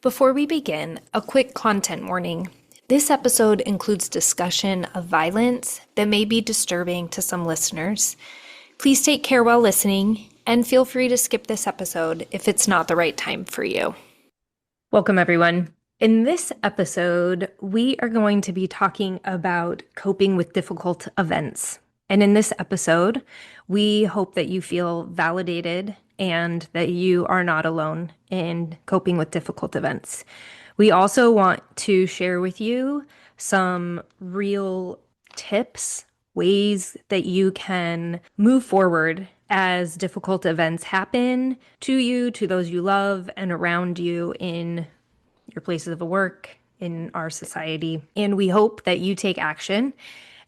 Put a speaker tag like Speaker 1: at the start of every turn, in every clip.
Speaker 1: Before we begin, a quick content warning. This episode includes discussion of violence that may be disturbing to some listeners. Please take care while listening and feel free to skip this episode if it's not the right time for you. Welcome, everyone. In this episode, we are going to be talking about coping with difficult events. And in this episode, we hope that you feel validated and that you are not alone in coping with difficult events. We also want to share with you some real tips, ways that you can move forward as difficult events happen to you, to those you love, and around you in your places of work, in our society. And we hope that you take action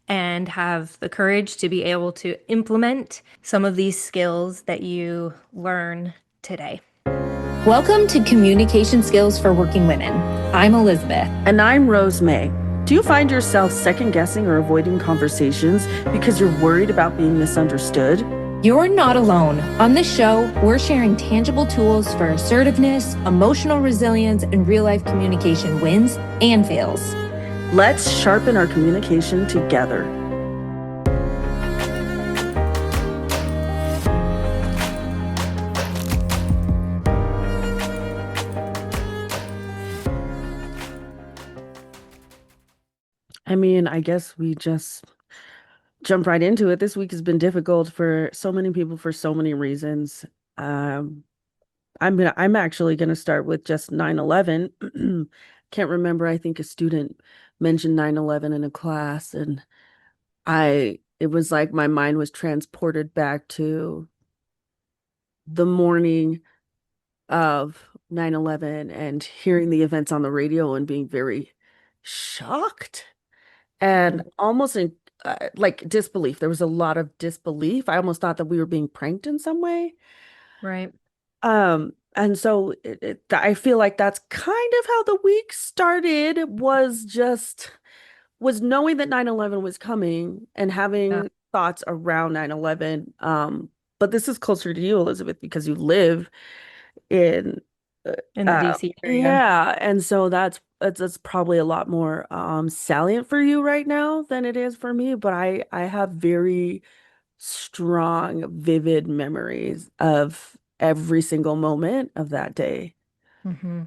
Speaker 1: and have the courage to be able to implement some of these skills that you learn today.
Speaker 2: Welcome to Communication Skills for Working Women. I'm Elizabeth.
Speaker 3: And I'm Rose May. Do you find yourself second guessing or avoiding conversations because you're worried about being misunderstood?
Speaker 2: You're not alone. On this show, we're sharing tangible tools for assertiveness, emotional resilience, and real-life communication wins and fails.
Speaker 3: Let's sharpen our communication together. I guess we just jump right into it. This week has been difficult for so many people for so many reasons. I'm actually gonna start with just 9/11. Can't remember. I think a student mentioned 9/11 in a class, and it was like my mind was transported back to the morning of 9/11 and hearing the events on the radio and being very shocked and almost in like disbelief. There was a lot of disbelief. I almost thought that we were being pranked in some way.
Speaker 1: Right.
Speaker 3: And so I feel like that's kind of how the week started, was knowing that 9/11 was coming and having thoughts around 9/11. But this is closer to you, Elizabeth, because you live in
Speaker 1: the DC area.
Speaker 3: Yeah, and so that's probably a lot more salient for you right now than it is for me, but I have very strong, vivid memories of every single moment of that day.
Speaker 1: Mm-hmm.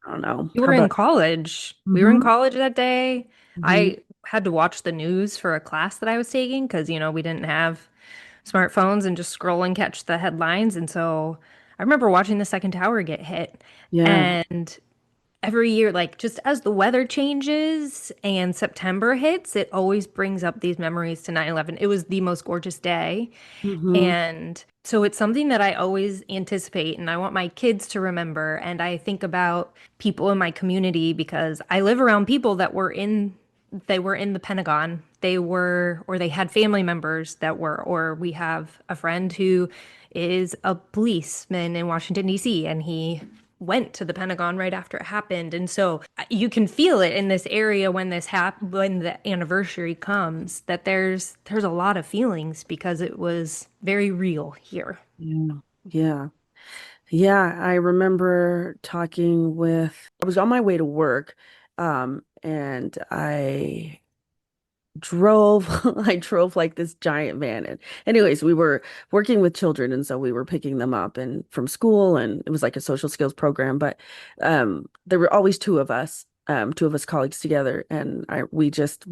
Speaker 3: I don't know.
Speaker 1: You
Speaker 3: How
Speaker 1: were in
Speaker 3: about
Speaker 1: college. We were in
Speaker 3: Mhm,
Speaker 1: college that day.
Speaker 3: mhm.
Speaker 1: I had to watch the news for a class that I was taking because, we didn't have smartphones and just scroll and catch the headlines. And so I remember watching the second tower get hit.
Speaker 3: Yeah.
Speaker 1: And every year, like just as the weather changes and September hits, it always brings up these memories to 9/11. It was the most gorgeous day.
Speaker 3: Hmm.
Speaker 1: And so it's something that I always anticipate and I want my kids to remember. And I think about people in my community because I live around people that they were in the Pentagon. Or they had family members that were, or we have a friend who is a policeman in Washington, D.C., and he went to the Pentagon right after it happened. And so you can feel it in this area when when the anniversary comes that there's a lot of feelings because it was very real here.
Speaker 3: Yeah. Yeah. Yeah, I remember I was on my way to work, and drove I drove like this giant van. And anyways, we were working with children, and so we were picking them up and from school, and it was like a social skills program, but there were always two of us colleagues together, and we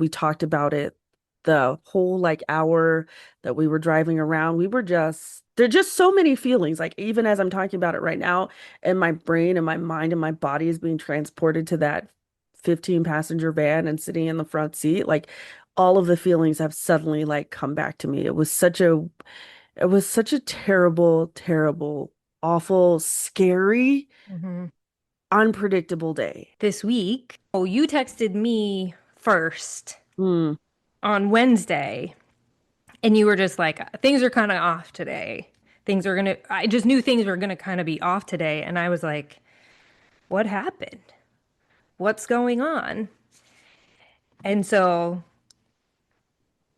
Speaker 3: talked about it the whole like hour that we were driving around. There are just so many feelings, like even as I'm talking about it right now, and my brain and my mind and my body is being transported to that 15 passenger van and sitting in the front seat. Like all of the feelings have suddenly like come back to me. It was such a terrible, terrible, awful, scary,
Speaker 1: Hmm.
Speaker 3: unpredictable day.
Speaker 1: This week, you texted me first
Speaker 3: Mm,
Speaker 1: on Wednesday, and you were just like, things are kind of off today. I just knew things were gonna kind of be off today. And I was like, what happened? What's going on? And so,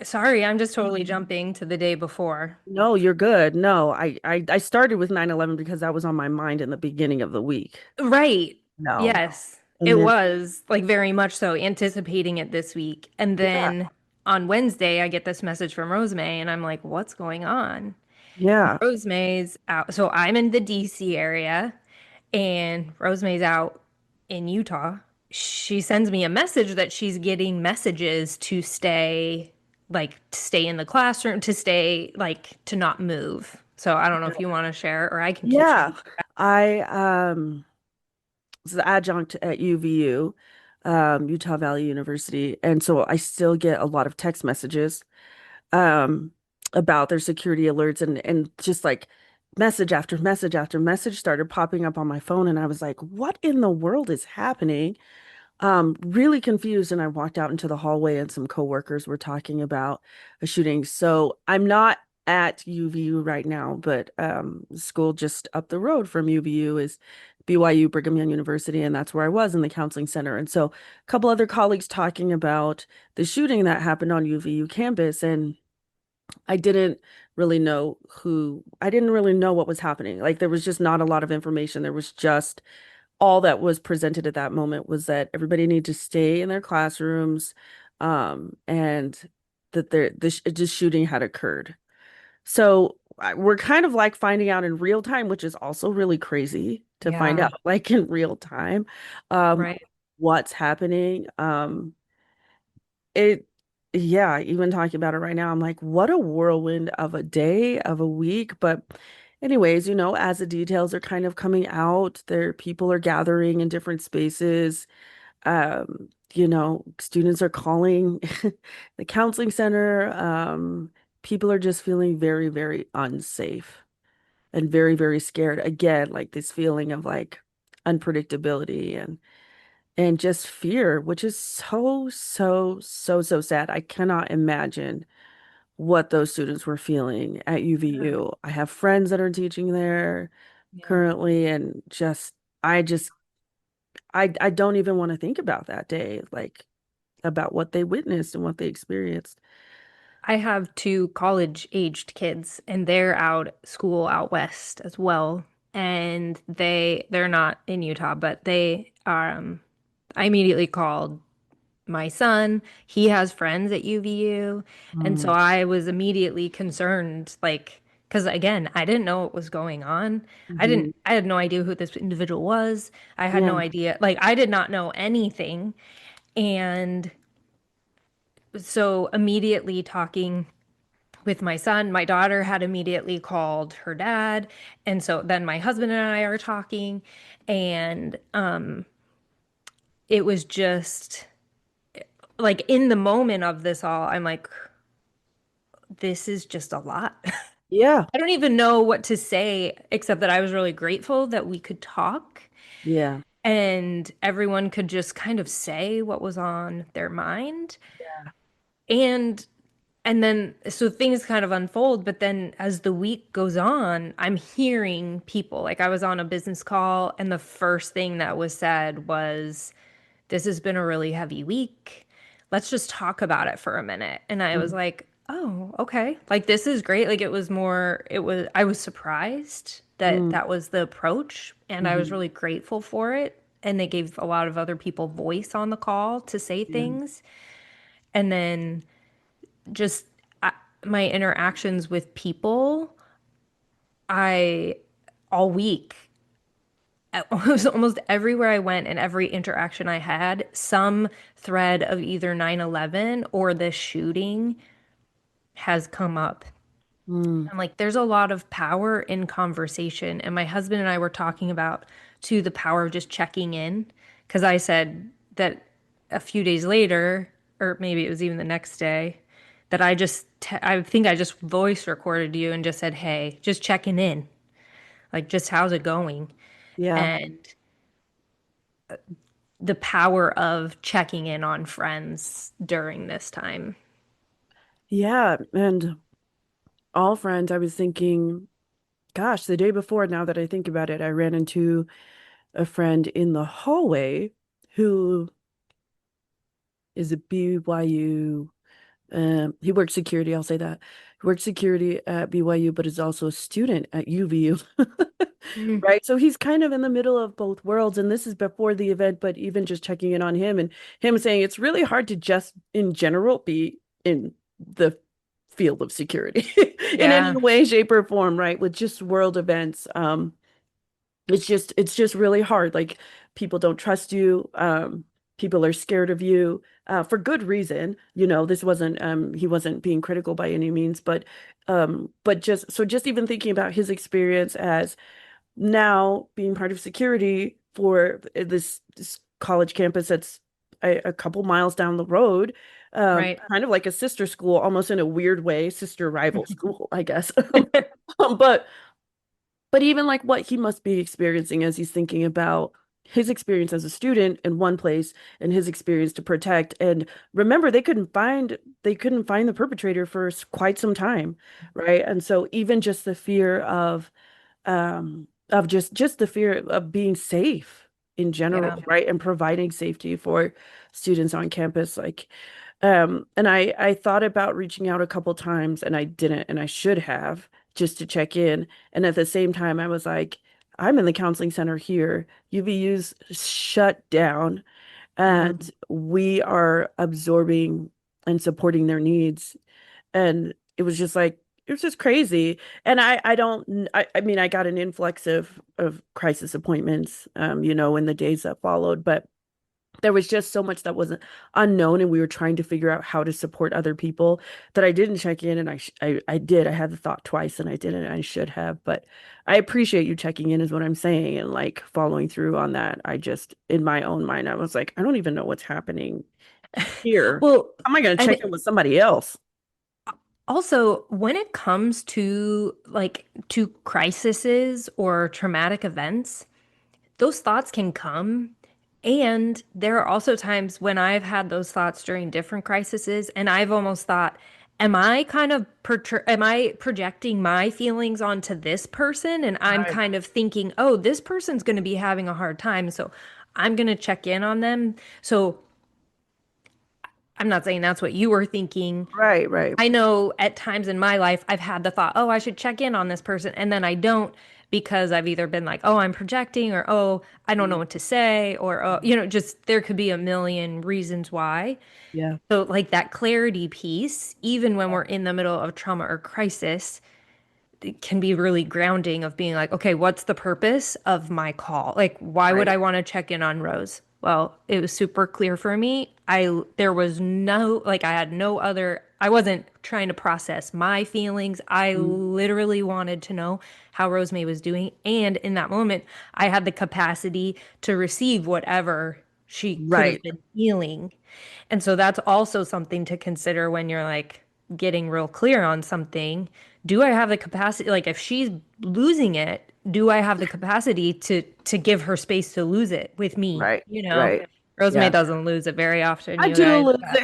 Speaker 1: sorry, I'm just totally jumping to the day before.
Speaker 3: no, you're good. No, I started with 9/11 because that was on my mind in the beginning of the week.
Speaker 1: Right.
Speaker 3: No.
Speaker 1: Yes, it
Speaker 3: And then,
Speaker 1: was like very much so anticipating it this week. And
Speaker 3: yeah,
Speaker 1: then on Wednesday, I get this message from Rosemary, and I'm like, what's going on?
Speaker 3: yeah,
Speaker 1: Rosemary's out. So I'm in the DC area, and Rosemary's out in Utah. She sends me a message that she's getting messages to stay, like, to stay in the classroom, to stay, like, to not move. So I don't know if you want to share, or I can keep
Speaker 3: yeah.
Speaker 1: sharing.
Speaker 3: I was the adjunct at UVU, Utah Valley University, and so I still get a lot of text messages um about their security alerts and just like message after message after message started popping up on my phone, and I was like, what in the world is happening? Really confused, and I walked out into the hallway and some coworkers were talking about a shooting. So I'm not at UVU right now, but school just up the road from UVU is BYU Brigham Young University, and that's where I was in the counseling center. And so a couple other colleagues talking about the shooting that happened on UVU campus, and I didn't I didn't really know what was happening. Like there was just not a lot of information. There was just all that was presented at that moment was that everybody needed to stay in their classrooms, and that this shooting had occurred. So we're kind of like finding out in real time, which is also really crazy to find
Speaker 1: Yeah,
Speaker 3: out like in real time, um,
Speaker 1: right.
Speaker 3: what's happening. It, yeah, even talking about it right now, I'm like, what a whirlwind of a day, of a week. But anyways, as the details are kind of coming out, people are gathering in different spaces. Students are calling the counseling center. People are just feeling very, very unsafe and very, very scared. Again, like this feeling of like unpredictability and just fear, which is so, so, so, so sad. I cannot imagine what those students were feeling at
Speaker 1: Yeah.
Speaker 3: UVU. I have friends that are teaching there
Speaker 1: Yeah.
Speaker 3: currently, and I just, I don't even want to think about that day, like about what they witnessed and what they experienced.
Speaker 1: I have two college-aged kids, and they're out school out west as well. And they're not in Utah, but they are. I immediately called my son. He has friends at UVU, and so
Speaker 3: Mm,
Speaker 1: I was immediately concerned, like, because again, I didn't know what was going on.
Speaker 3: mhm.
Speaker 1: I had no idea who this individual was. I had
Speaker 3: Yeah.
Speaker 1: no idea, like, I did not know anything. And so immediately talking with my son, my daughter had immediately called her dad. And so then my husband and I are talking, and it was just like in the moment of this all, I'm like, this is just a lot.
Speaker 3: Yeah.
Speaker 1: I don't even know what to say except that I was really grateful that we could talk
Speaker 3: Yeah.
Speaker 1: and everyone could just kind of say what was on their mind. And then so things kind of unfold, but then as the week goes on, I'm hearing people. Like I was on a business call and the first thing that was said was, this has been a really heavy week. Let's just talk about it for a minute. And I was
Speaker 3: Mhm.
Speaker 1: like, oh, okay. Like this is great. Like I was surprised that
Speaker 3: Mm,
Speaker 1: that was the approach and I was
Speaker 3: mhm.
Speaker 1: really grateful for it. And they gave a lot of other people voice on the call to say
Speaker 3: Yeah.
Speaker 1: things. And then just I, my interactions with people, I all week, almost everywhere I went and every interaction I had, some thread of either 9/11 or this shooting has come up.
Speaker 3: Mm,
Speaker 1: I'm like, there's a lot of power in conversation. And my husband and I were talking about, too, the power of just checking in. Because I said that a few days later, or maybe it was even the next day, that I think I just voice recorded you and just said, hey, just checking in. Like, just how's it going?
Speaker 3: yeah.
Speaker 1: And the power of checking in on friends during this time.
Speaker 3: Yeah. And all friends, I was thinking, gosh, the day before, now that I think about it, I ran into a friend in the hallway who is a BYU, he works security, I'll say that, worked security at BYU, but is also a student at UVU.
Speaker 1: Mm,
Speaker 3: Right. So he's kind of in the middle of both worlds. And this is before the event, but even just checking in on him and him saying it's really hard to just in general be in the field of security in any
Speaker 1: yeah,
Speaker 3: way, shape, or form, right? With just world events. It's just really hard. Like people don't trust you. People are scared of you for good reason. This wasn't he wasn't being critical by any means, but just even thinking about his experience as now being part of security for this college campus that's a couple miles down the road,
Speaker 1: right.
Speaker 3: kind of like a sister school, almost in a weird way, sister rival school, I guess. But even like what he must be experiencing as he's thinking about his experience as a student in one place and his experience to protect. And remember, they couldn't find the perpetrator for quite some time, right? And so even just the fear of just the fear of being safe in
Speaker 1: Yeah.
Speaker 3: general, right? And providing safety for students on campus. And I thought about reaching out a couple times and I didn't, and I should have just to check in. And at the same time, I was like, I'm in the counseling center here. UVU's shut down
Speaker 1: Mhm.
Speaker 3: and we are absorbing and supporting their needs. And it was just crazy. And I don't I mean I got an influx of crisis appointments in the days that followed, but there was just so much that wasn't unknown and we were trying to figure out how to support other people that I didn't check in, and I did. I had the thought twice and I didn't. I should have, but I appreciate you checking in is what I'm saying, and like following through on that. I just in my own mind I was like, I don't even know what's happening here.
Speaker 1: Well,
Speaker 3: How am I going to
Speaker 1: and
Speaker 3: check in with somebody else?
Speaker 1: also, when it comes to to crises or traumatic events, those thoughts can come. And there are also times when I've had those thoughts during different crises, and I've almost thought, am I projecting my feelings onto this person? And I'm
Speaker 3: Right.
Speaker 1: kind of thinking, oh, this person's going to be having a hard time, so I'm going to check in on them. So I'm not saying that's what you were thinking.
Speaker 3: Right, right.
Speaker 1: I know at times in my life, I've had the thought, oh, I should check in on this person. And then I don't because I've either been like, oh, I'm projecting, or oh, I don't know what to say, or oh, just there could be a million reasons why.
Speaker 3: Yeah.
Speaker 1: So, like that clarity piece, even when we're in the middle of trauma or crisis, it can be really grounding of being like, okay, what's the purpose of my call? Like, why would
Speaker 3: Right.
Speaker 1: I want to check in on Rose? Well, it was super clear for me. There was no, like, I had no other, I wasn't trying to process my feelings. I
Speaker 3: Mm.
Speaker 1: literally wanted to know how Rosemary was doing. And in that moment, I had the capacity to receive whatever she could have
Speaker 3: Right.
Speaker 1: been feeling. And so that's also something to consider when you're like getting real clear on something. Do I have the capacity, like if she's losing it, do I have the capacity to give her space to lose it with me?
Speaker 3: Right. Right.
Speaker 1: Rosemary
Speaker 3: Yeah.
Speaker 1: doesn't lose it very often,
Speaker 3: I
Speaker 1: you
Speaker 3: do
Speaker 1: guys,
Speaker 3: lose
Speaker 1: but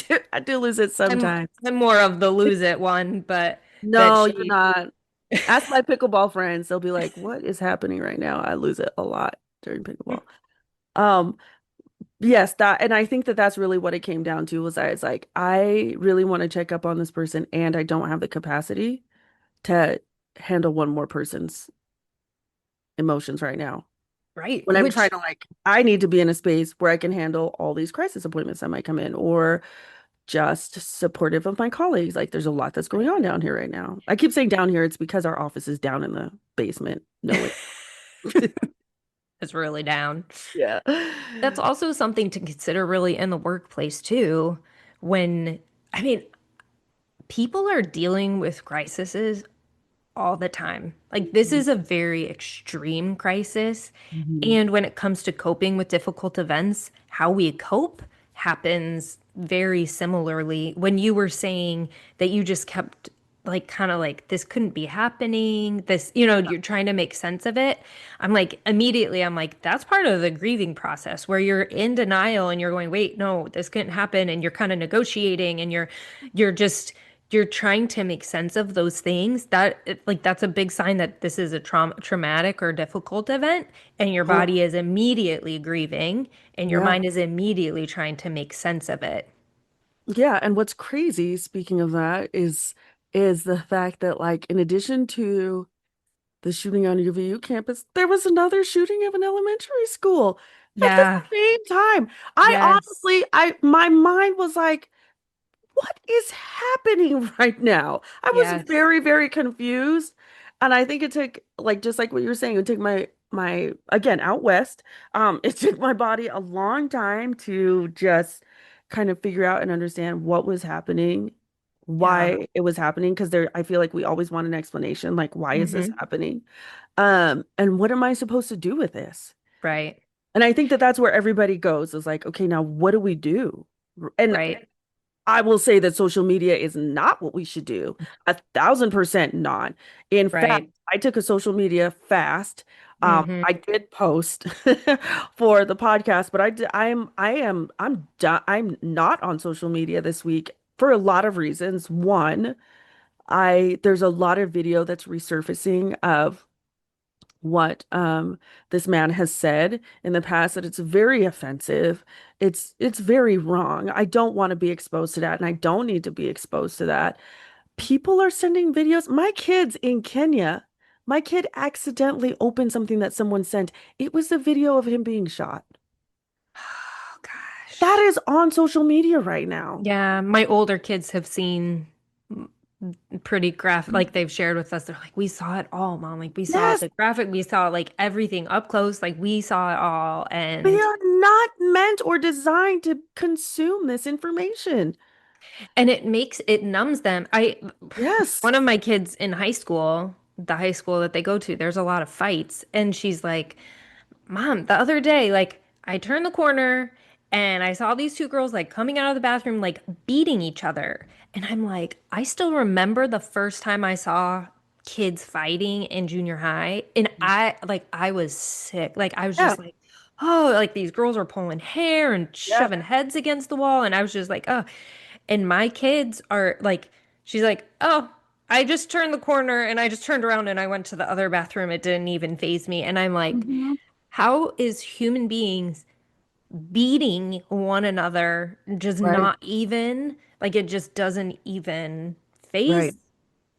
Speaker 3: it. I do lose it
Speaker 1: I'm
Speaker 3: sometimes.
Speaker 1: I'm more of the lose it one, but that
Speaker 3: No, you're
Speaker 1: she
Speaker 3: not. Ask my pickleball friends. They'll be like, "What is happening right now?" I lose it a lot during pickleball. Um, yes, that, and I think that that's really what it came down to was I was like, I really want to check up on this person, and I don't have the capacity to handle one more person's emotions right now.
Speaker 1: right,
Speaker 3: When I'm trying
Speaker 1: which
Speaker 3: to I need to be in a space where I can handle all these crisis appointments that might come in, or just supportive of my colleagues. Like there's a lot that's going on down here right now. I keep saying down here, it's because our office is down in the basement. No way.
Speaker 1: is really down.
Speaker 3: Yeah.
Speaker 1: That's also something to consider really in the workplace too. When, I mean, people are dealing with crises all the time. Like, this is a very extreme crisis.
Speaker 3: Mhm.
Speaker 1: And when it comes to coping with difficult events, how we cope happens very similarly. When you were saying that you just kept like kind of like this couldn't be happening, this, you're trying to make sense of it. I'm like, that's part of the grieving process where you're in denial and you're going, wait, no, this couldn't happen. And you're kind of negotiating and you're just, you're trying to make sense of those things that's a big sign that this is a traumatic or difficult event, and your
Speaker 3: Oh,
Speaker 1: body is immediately grieving and your
Speaker 3: yeah.
Speaker 1: mind is immediately trying to make sense of it.
Speaker 3: Yeah. And what's crazy, speaking of that, is is the fact that, like, in addition to the shooting on UVU campus, there was another shooting of an elementary school at the
Speaker 1: Yeah.
Speaker 3: same time. I
Speaker 1: Yes.
Speaker 3: honestly, my mind was like, what is happening right now? I was
Speaker 1: Yes.
Speaker 3: very, very confused. And I think it took, like, just like what you were saying, it took my again out west. It took my body a long time to just kind of figure out and understand what was happening,
Speaker 1: Yeah.
Speaker 3: why it was happening, because there I feel like we always want an explanation, like, why is this
Speaker 1: Hmm.
Speaker 3: happening? And what am I supposed to do with this?
Speaker 1: Right.
Speaker 3: And I think that that's where everybody goes is like, okay, now what do we do? And
Speaker 1: Right.
Speaker 3: I will say that social media is not what we should do. 1,000% not. In fact,
Speaker 1: Right.
Speaker 3: I took a social media fast.
Speaker 1: Hmm.
Speaker 3: I did post for the podcast, but I'm not on social media this week for a lot of reasons. One, I there's a lot of video that's resurfacing of what this man has said in the past, that it's very offensive. It's very wrong. I don't want to be exposed to that, and I don't need to be exposed to that. People are sending videos. My kids in Kenya, my kid accidentally opened something that someone sent. It was a video of him being shot.
Speaker 1: Oh,
Speaker 3: That
Speaker 1: gosh.
Speaker 3: is on social media right now.
Speaker 1: Yeah, my older kids have seen pretty graphic, like they've shared with us. They're like, we saw it all, Mom. Like we saw
Speaker 3: Yes,
Speaker 1: the graphic, we saw like everything up close, like we saw it all.
Speaker 3: they
Speaker 1: And
Speaker 3: are not meant or designed to consume this information.
Speaker 1: it makes it numbs them.
Speaker 3: Yes.
Speaker 1: One of my kids in high school, the high school that they go to, there's a lot of fights. And she's like, Mom, the other day, like I turned the corner and I saw these two girls like coming out of the bathroom, like beating each other. And I'm like, I still remember the first time I saw kids fighting in junior high. And I was sick. Like, I was
Speaker 3: Yeah.
Speaker 1: just like, oh, like these girls are pulling hair and
Speaker 3: Yeah.
Speaker 1: shoving heads against the wall. And I was just like, oh. And my kids are like, she's like, oh, I just turned the corner and I just turned around and I went to the other bathroom. It didn't even faze me. And I'm like,
Speaker 3: Mhm.
Speaker 1: how is human beings beating one another just
Speaker 3: Right.
Speaker 1: not even like it just doesn't even phase
Speaker 3: Right.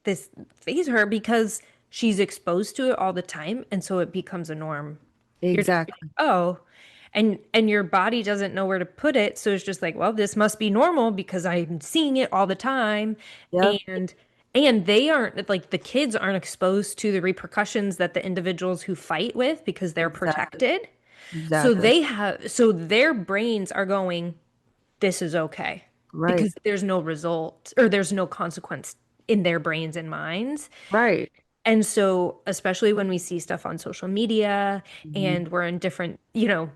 Speaker 1: this phase her because she's exposed to it all the time and so it becomes a norm. You're just like,
Speaker 3: Exactly.
Speaker 1: oh, and your body doesn't know where to put it, so it's just like, well, this must be normal because I'm seeing it all the time.
Speaker 3: Yep.
Speaker 1: And they aren't like the kids aren't exposed to the repercussions that the individuals who fight with because they're
Speaker 3: Exactly.
Speaker 1: protected. So
Speaker 3: Exactly.
Speaker 1: so their brains are going, this is okay
Speaker 3: Right.
Speaker 1: because there's no result or there's no consequence in their brains and minds.
Speaker 3: Right.
Speaker 1: And so, especially when we see stuff on social media
Speaker 3: Mhm.
Speaker 1: and we're in different,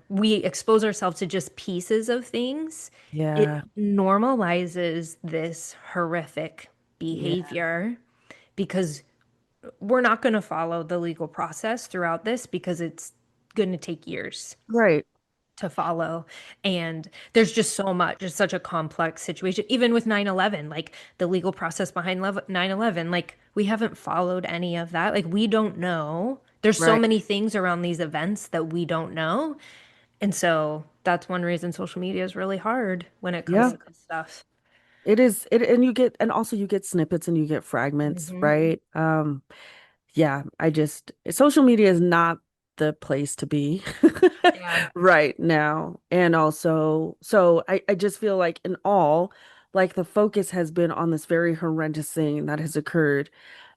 Speaker 1: we expose ourselves to just pieces of things, it
Speaker 3: Yeah.
Speaker 1: normalizes this horrific
Speaker 3: Yeah.
Speaker 1: behavior because we're not going to follow the legal process throughout this because it's going to take years
Speaker 3: Right.
Speaker 1: to follow. And there's just so much. It's such a complex situation. Even with 9/11, like the legal process behind 9/11, like we haven't followed any of that. Like we don't know. There's so
Speaker 3: Right.
Speaker 1: many things around these events that we don't know. And so that's one reason social media is really hard when it comes
Speaker 3: Yeah.
Speaker 1: to this stuff.
Speaker 3: It is it and also you get snippets and you get fragments,
Speaker 1: Hmm.
Speaker 3: right? Yeah, social media is not the place to be
Speaker 1: Yeah.
Speaker 3: right now. And also, so I just feel like in all, like the focus has been on this very horrendous thing that has occurred.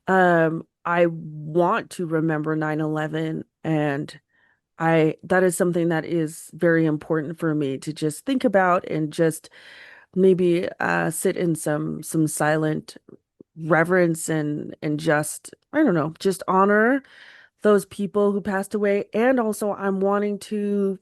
Speaker 3: I want to remember 9/11, and I that is something that is very important for me to just think about and just maybe sit in some silent reverence and just I don't know, just honor those people who passed away. And also I'm wanting to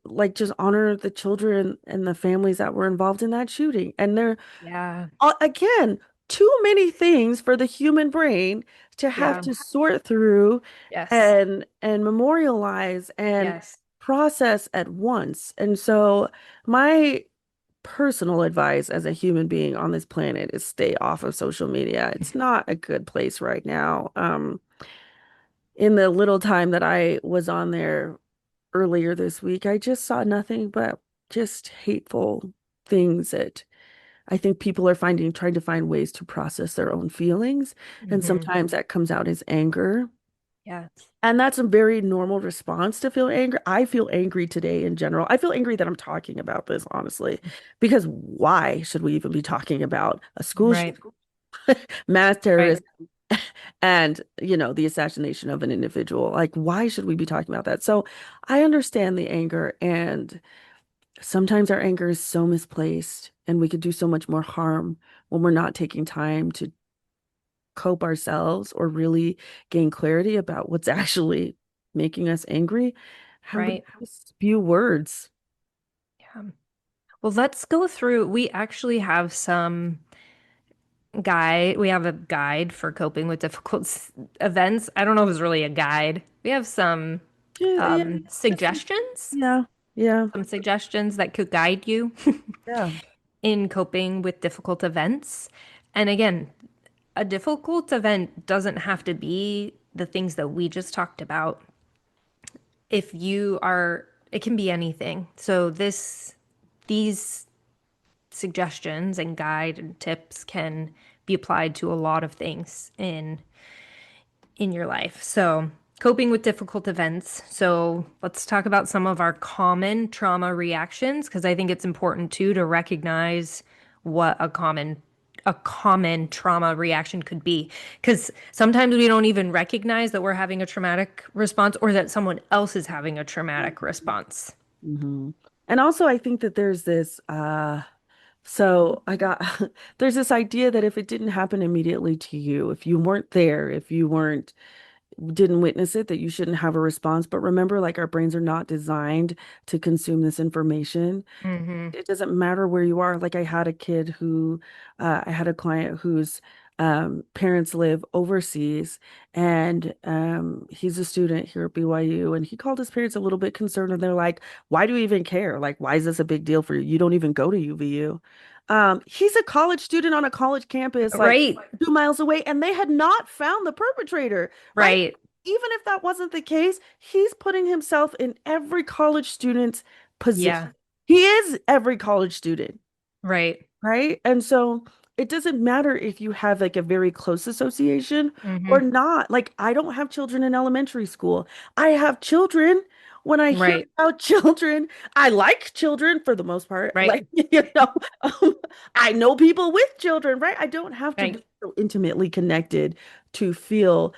Speaker 3: like just honor the children and the families that were involved in that shooting. And there
Speaker 1: Yeah.
Speaker 3: again, too many things for the human brain to have
Speaker 1: Yeah.
Speaker 3: to sort through
Speaker 1: Yes.
Speaker 3: and memorialize and
Speaker 1: Yes.
Speaker 3: process at once. And so my personal advice as a human being on this planet is stay off of social media. It's not a good place right now. In the little time that I was on there earlier this week, I just saw nothing but just hateful things that I think people are trying to find ways to process their own feelings. And
Speaker 1: Hmm.
Speaker 3: sometimes that comes out as anger.
Speaker 1: Yes.
Speaker 3: And that's a very normal response to feel angry. I feel angry today in general. I feel angry that I'm talking about this, honestly, because why should we even be talking about a school
Speaker 1: Right.
Speaker 3: shooting, mass
Speaker 1: Right.
Speaker 3: terrorism, and, the assassination of an individual? Like, why should we be talking about that? So I understand the anger, and sometimes our anger is so misplaced, and we could do so much more harm when we're not taking time to cope ourselves or really gain clarity about what's actually making us angry. And we
Speaker 1: Right.
Speaker 3: just spew words.
Speaker 1: Yeah. Well, let's go through. We actually have we have a guide for coping with difficult events. I don't know if it's really a guide. We have
Speaker 3: Yeah, yeah,
Speaker 1: suggestions,
Speaker 3: yeah, yeah,
Speaker 1: some suggestions that could guide you
Speaker 3: yeah.
Speaker 1: in coping with difficult events. And again, a difficult event doesn't have to be the things that we just talked about. If you are, it can be anything. So these suggestions and guide and tips can be applied to a lot of things in your life. So, coping with difficult events. So, let's talk about some of our common trauma reactions because I think it's important too to recognize what a common trauma reaction could be because sometimes we don't even recognize that we're having a traumatic response or that someone else is having a traumatic response.
Speaker 3: Hmm. And also, I think that there's this, so I got, there's this idea that if it didn't happen immediately to you, if you weren't there, if you didn't witness it, that you shouldn't have a response. But remember, like our brains are not designed to consume this information.
Speaker 1: Hmm.
Speaker 3: It doesn't matter where you are. Like I had a client whose parents live overseas, and he's a student here at BYU, and he called his parents a little bit concerned, and they're like, "Why do you even care? Like, why is this a big deal for you? You don't even go to UVU." He's a college student on a college campus, like
Speaker 1: Right,
Speaker 3: 2 miles away, and they had not found the perpetrator, right?
Speaker 1: right.
Speaker 3: Even if that wasn't the case, he's putting himself in every college student's position.
Speaker 1: Yeah,
Speaker 3: He is every college student,
Speaker 1: right.
Speaker 3: right? And so it doesn't matter if you have like a very close association or
Speaker 1: Hmm.
Speaker 3: not. Like, I don't have children in elementary school. I have children. When I hear
Speaker 1: Right,
Speaker 3: about children, I like children for the most part.
Speaker 1: right,
Speaker 3: Like, um, I know people with children, right? I don't have to
Speaker 1: right.
Speaker 3: be so intimately connected to feel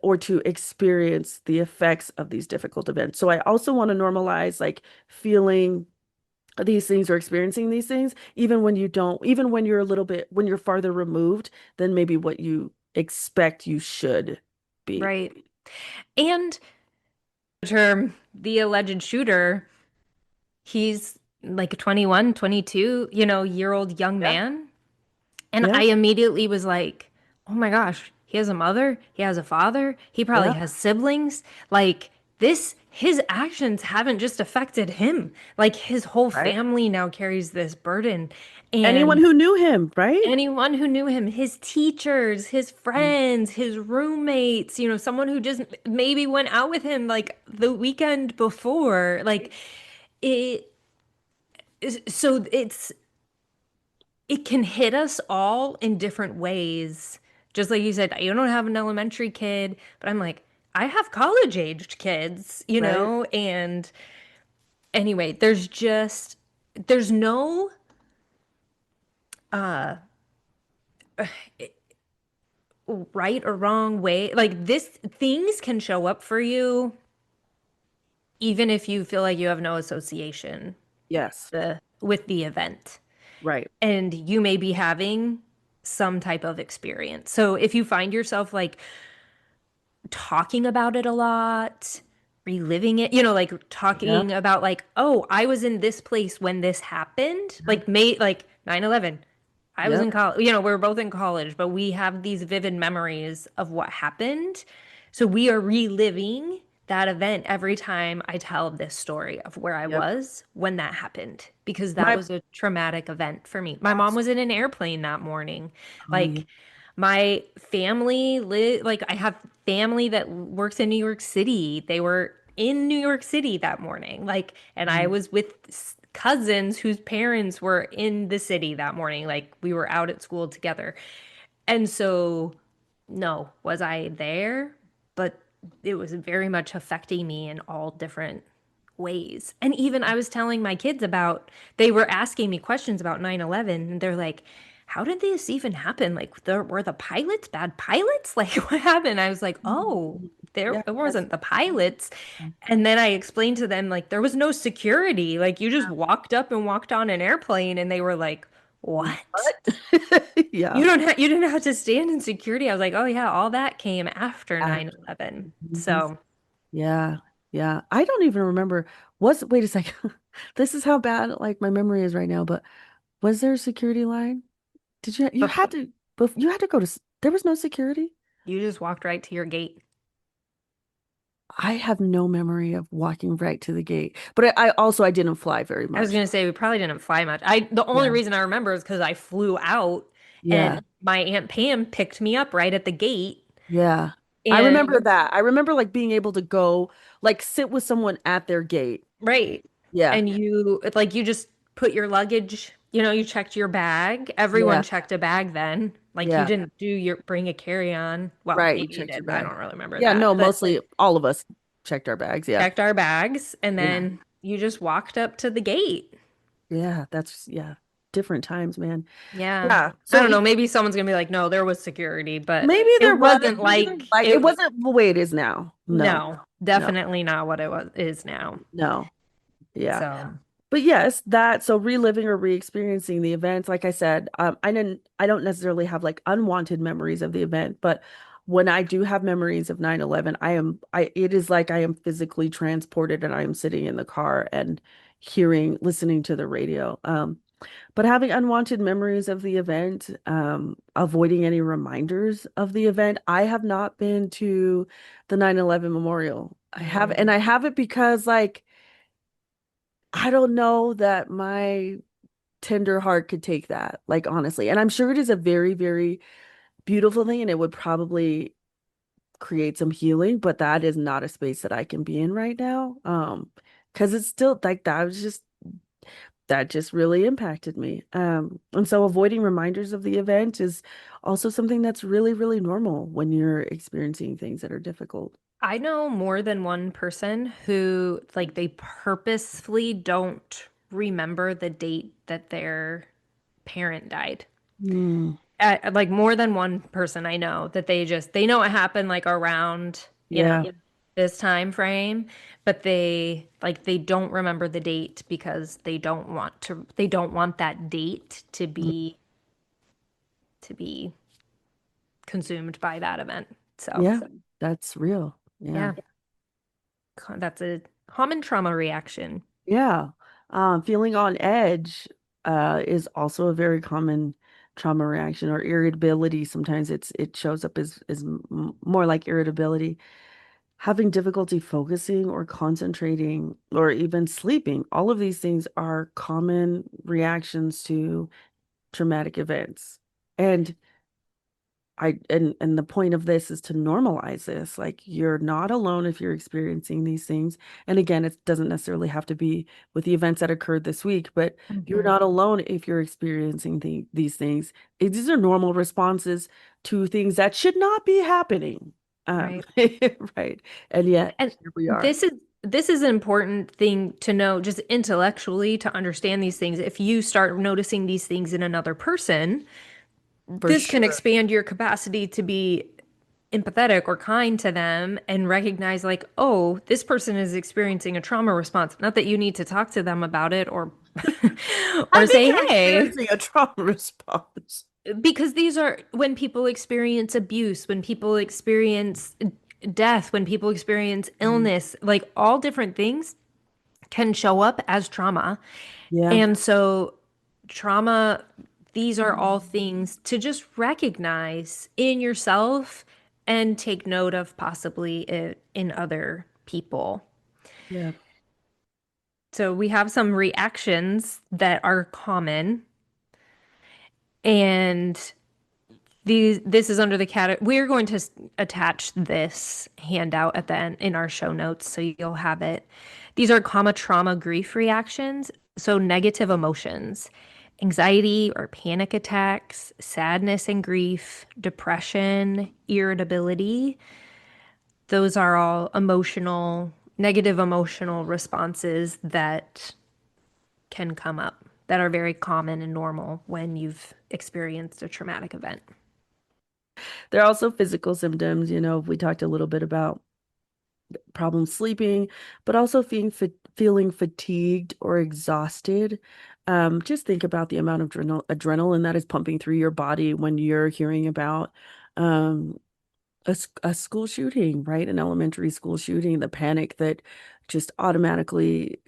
Speaker 3: or to experience the effects of these difficult events. So I also want to normalize like feeling these things or experiencing these things, even when you don't, even when you're when you're farther removed than maybe what you expect you should be.
Speaker 1: Right. And term, the alleged shooter, he's like a 21, 22, year old young
Speaker 3: Yeah.
Speaker 1: man. And
Speaker 3: Yeah.
Speaker 1: I immediately was like, oh my gosh, he has a mother, he has a father, he probably
Speaker 3: Yeah.
Speaker 1: has siblings. Like his actions haven't just affected him. Like his whole
Speaker 3: Right.
Speaker 1: family now carries this burden.
Speaker 3: Anyone
Speaker 1: And
Speaker 3: who knew him, right?
Speaker 1: anyone who knew him, his teachers, his friends, his roommates, someone who just maybe went out with him like the weekend before, like it so it can hit us all in different ways. Just like you said, you don't have an elementary kid, but I'm like, I have college aged kids,
Speaker 3: Right.
Speaker 1: and anyway, there's no right or wrong way. Like this, things can show up for you even if you feel like you have no association
Speaker 3: Yes.
Speaker 1: with the event.
Speaker 3: Right.
Speaker 1: And you may be having some type of experience. So if you find yourself like talking about it a lot, reliving it, like
Speaker 3: Yep.
Speaker 1: talking about like, oh, I was in this place when this happened,
Speaker 3: Yep.
Speaker 1: like 9/11. I was in
Speaker 3: Yep.
Speaker 1: college, we are both in college, but we have these vivid memories of what happened. So we are reliving that event every time I tell this story of where I
Speaker 3: Yep.
Speaker 1: was when that happened, because that
Speaker 3: My
Speaker 1: was a traumatic event for me. My mom was in an airplane that morning.
Speaker 3: oh yeah.
Speaker 1: Like my family live like I have family that works in New York City. They were in New York City that morning. Like, and I
Speaker 3: Mhm.
Speaker 1: was with cousins whose parents were in the city that morning. Like, we were out at school together. And so, no, was I there? But it was very much affecting me in all different ways. And even I was telling my kids about, they were asking me questions about 9/11, and they're like, how did this even happen? Like, were the pilots bad pilots? Like, what happened? I was like, oh,
Speaker 3: Mhm.
Speaker 1: there
Speaker 3: Yeah,
Speaker 1: it
Speaker 3: that's
Speaker 1: wasn't the pilots. And then I explained to them, like, there was no security. Like, you just walked up and walked on an airplane, and they were like, what?
Speaker 3: what? Yeah.
Speaker 1: You didn't have to stand in security. I was like, oh yeah, all that came after
Speaker 3: After.
Speaker 1: 9/11.
Speaker 3: Mhm.
Speaker 1: So,
Speaker 3: Yeah. Yeah. I don't even remember. Wait a second. This is how bad like my memory is right now, but was there a security line? You
Speaker 1: but
Speaker 3: had to, but you had to go to, there was no security?
Speaker 1: you just walked right to your gate.
Speaker 3: I have no memory of walking right to the gate, but I also I didn't fly very
Speaker 1: I was
Speaker 3: much.
Speaker 1: gonna say we probably didn't fly much. The only
Speaker 3: Yeah.
Speaker 1: reason I remember is because I flew out and
Speaker 3: Yeah.
Speaker 1: my Aunt Pam picked me up right at the gate.
Speaker 3: Yeah. I remember
Speaker 1: And
Speaker 3: that. I remember like being able to go like sit with someone at their gate.
Speaker 1: right.
Speaker 3: Yeah.
Speaker 1: And you just put your luggage, you checked your bag. Everyone
Speaker 3: Yeah.
Speaker 1: checked a bag then. Like you
Speaker 3: Yeah.
Speaker 1: didn't bring a carry-on. Well,
Speaker 3: Right. You
Speaker 1: maybe you
Speaker 3: checked
Speaker 1: did,
Speaker 3: your
Speaker 1: but I
Speaker 3: bag.
Speaker 1: don't really remember
Speaker 3: Yeah,
Speaker 1: that.
Speaker 3: no,
Speaker 1: But
Speaker 3: mostly all of us checked our bags. Yeah.
Speaker 1: checked our bags and
Speaker 3: Yeah.
Speaker 1: then you just walked up to the gate.
Speaker 3: Yeah. Yeah. Different times, man.
Speaker 1: Yeah.
Speaker 3: Yeah.
Speaker 1: I
Speaker 3: So
Speaker 1: don't know. Maybe someone's gonna be like, no, there was security, but
Speaker 3: maybe there
Speaker 1: it
Speaker 3: was,
Speaker 1: wasn't
Speaker 3: maybe there,
Speaker 1: like
Speaker 3: like it
Speaker 1: it.
Speaker 3: wasn't the way it is now. No.
Speaker 1: No,
Speaker 3: No.
Speaker 1: definitely not what is now.
Speaker 3: No. Yeah.
Speaker 1: So
Speaker 3: But yes, that so reliving or re-experiencing the events, like I said, I don't necessarily have like unwanted memories of the event, but when I do have memories of 9/11, it is like I am physically transported and I am sitting in the car and listening to the radio. But having unwanted memories of the event, avoiding any reminders of the event, I have not been to the 9/11 memorial. And
Speaker 1: mm,
Speaker 3: I have it because like I don't know that my tender heart could take that, like honestly. And I'm sure it is a very, very beautiful thing and it would probably create some healing, but that is not a space that I can be in right now. Because it's still like that just really impacted me. And so avoiding reminders of the event is also something that's really, really normal when you're experiencing things that are difficult.
Speaker 1: I know more than one person who like they purposefully don't remember the date that their parent died.
Speaker 3: Mm,
Speaker 1: Like more than one person I know that they know it happened like around,
Speaker 3: yeah,
Speaker 1: this time frame, but they don't remember the date because they don't want that date
Speaker 3: mm,
Speaker 1: to be consumed by that event. So,
Speaker 3: yeah, that's real. Yeah.
Speaker 1: yeah, that's a common trauma reaction.
Speaker 3: Yeah. Feeling on edge is also a very common trauma reaction or irritability. Sometimes it shows up as more like irritability. Having difficulty focusing or concentrating or even sleeping. All of these things are common reactions to traumatic events. And and the point of this is to normalize this. Like you're not alone if you're experiencing these things. And again, it doesn't necessarily have to be with the events that occurred this week, but you're
Speaker 1: Mhm.
Speaker 3: not alone if you're experiencing these things. These are normal responses to things that should not be happening.
Speaker 1: Right.
Speaker 3: Right. And yet
Speaker 1: And
Speaker 3: here we are.
Speaker 1: this is an important thing to know just intellectually to understand these things. If you start noticing these things in another person,
Speaker 3: For
Speaker 1: this can
Speaker 3: sure.
Speaker 1: expand your capacity to be empathetic or kind to them and recognize like, oh, this person is experiencing a trauma response. Not that you need to talk to them about it or
Speaker 3: I
Speaker 1: or
Speaker 3: think
Speaker 1: say,
Speaker 3: you're
Speaker 1: hey,
Speaker 3: experiencing a trauma response.
Speaker 1: because these are when people experience abuse, when people experience death, when people experience
Speaker 3: Mhm.
Speaker 1: illness, like all different things can show up as trauma.
Speaker 3: Yeah.
Speaker 1: And so, trauma, these are all things to just recognize in yourself and take note of possibly in other people.
Speaker 3: Yeah.
Speaker 1: So, we have some reactions that are common. And This is under the category. We're going to attach this handout at the end in our show notes so you'll have it. These are trauma, grief reactions. So negative emotions, anxiety or panic attacks, sadness and grief, depression, irritability. Those are all negative emotional responses that can come up that are very common and normal when you've experienced a traumatic event.
Speaker 3: There are also physical symptoms. We talked a little bit about problems sleeping, but also feeling fatigued or exhausted. Just think about the amount of adrenaline that is pumping through your body when you're hearing about um, a school shooting, right? An elementary school shooting, the panic that just automatically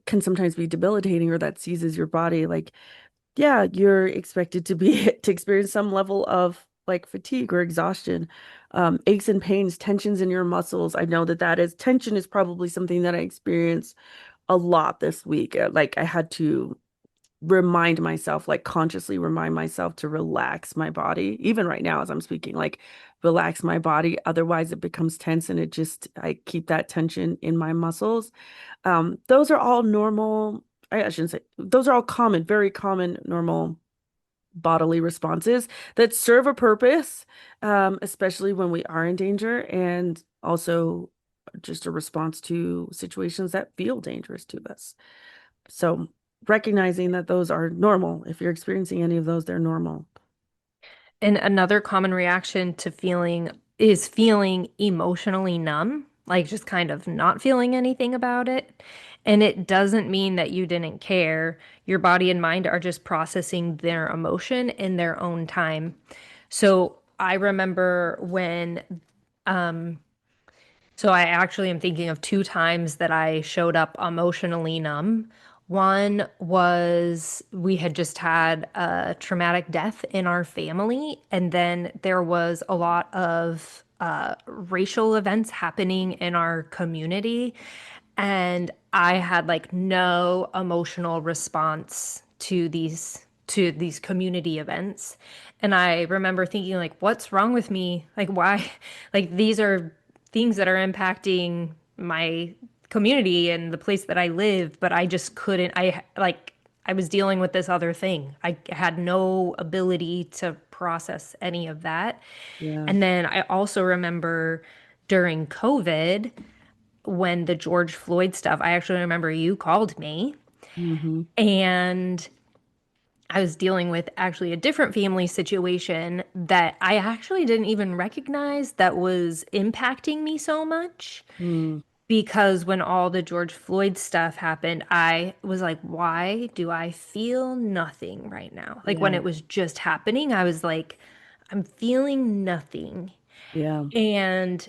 Speaker 3: can sometimes be debilitating or that seizes your body. Like, yeah, you're expected to be to experience some level of like fatigue or exhaustion, aches and pains, tensions in your muscles. I know that tension is probably something that I experienced a lot this week. Like I had to remind myself, like consciously remind myself to relax my body, even right now as I'm speaking, like relax my body. Otherwise, it becomes tense and I keep that tension in my muscles. Those are all normal. I shouldn't say those are all common, very common, normal bodily responses that serve a purpose, especially when we are in danger, and also just a response to situations that feel dangerous to us. So recognizing that those are normal. If you're experiencing any of those, they're normal.
Speaker 1: And another common reaction to feeling is feeling emotionally numb, like just kind of not feeling anything about it. And it doesn't mean that you didn't care. Your body and mind are just processing their emotion in their own time. So I remember so I actually am thinking of two times that I showed up emotionally numb. One was we had just had a traumatic death in our family, and then there was a lot of racial events happening in our community, and I had like no emotional response to these community events. And I remember thinking like, what's wrong with me? Like why like these are things that are impacting my community and the place that I live, but I just couldn't I was dealing with this other thing. I had no ability to process any of that.
Speaker 3: Yeah.
Speaker 1: And then I also remember during COVID when the George Floyd stuff, I actually remember you called me
Speaker 3: Hmm.
Speaker 1: and I was dealing with actually a different family situation that I actually didn't even recognize that was impacting me so much.
Speaker 3: Mm.
Speaker 1: Because when all the George Floyd stuff happened, I was like, why do I feel nothing right now? Like when
Speaker 3: Yeah.
Speaker 1: it was just happening, I was like, I'm feeling nothing.
Speaker 3: Yeah.
Speaker 1: And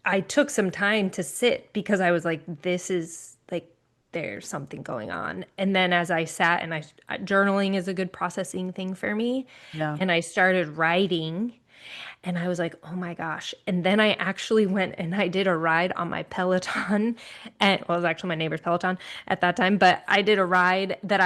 Speaker 1: I took some time to sit because I was like, this is like, there's something going on. And then as I sat and journaling is a good processing thing for me.
Speaker 3: Yeah.
Speaker 1: And I started writing and I was like, oh my gosh. And then I actually went and I did a ride on my Peloton. And well, it was actually my neighbor's Peloton at that time, but I did a ride that